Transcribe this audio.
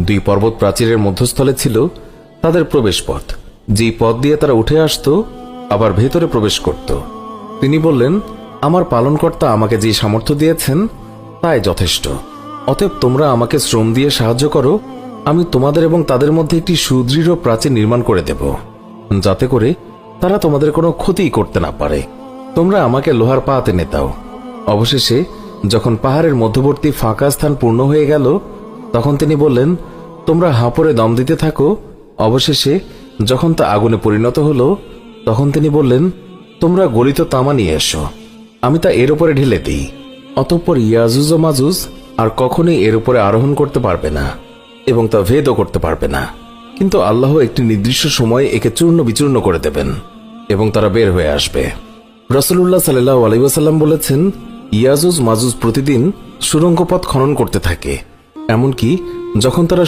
দুই পর্বত প্রাচীরের মধ্যস্থলে ছিল তাদের প্রবেশ পথ, যেই পথ দিয়ে তারা উঠে আসত আবার ভেতরে প্রবেশ করত। তিনি বললেন, আমার পালনকর্তা আমাকে যে সামর্থ্য দিয়েছেন তাই যথেষ্ট। অতএব তোমরা আমাকে শ্রম দিয়ে সাহায্য করো, আমি তোমাদের এবং তাদের মধ্যে একটি সুদৃঢ় প্রাচীর নির্মাণ করে দেব, যাতে করে তারা তোমাদের কোনো ক্ষতি করতে না পারে। তোমরা আমাকে লোহার পাত এনে দাও। অবশেষে যখন পাহাড়ের মধ্যবর্তী ফাঁকা স্থান পূর্ণ হয়ে গেল, তখন তিনি বললেন, তোমরা হাঁপড়ে দম দিতে থাকো। অবশেষে যখন তা আগুনে পরিণত হলো, তখন তিনি বললেন, তোমরা গলিত তামা নিয়ে এসো, আমি তা এর উপরে ঢেলে দিই। অতঃপর ইয়াজুজ ও মাজুজ আর কখনোই এর উপরে আরোহণ করতে পারবে না এবং তা ভেদও করতে পারবে না। কিন্তু আল্লাহ একটি নির্দিষ্ট সময়ে একে চূর্ণ বিচূর্ণ করে দেবেন এবং তারা বের হয়ে আসবে। রাসূলুল্লাহ সাল্লাল্লাহু আলাইহি ওয়াসাল্লাম বলেছেন, ইয়াজুজ মাজুজ প্রতিদিন সুড়ঙ্গ পথ খনন করতে থাকে, এমনকি যখন তারা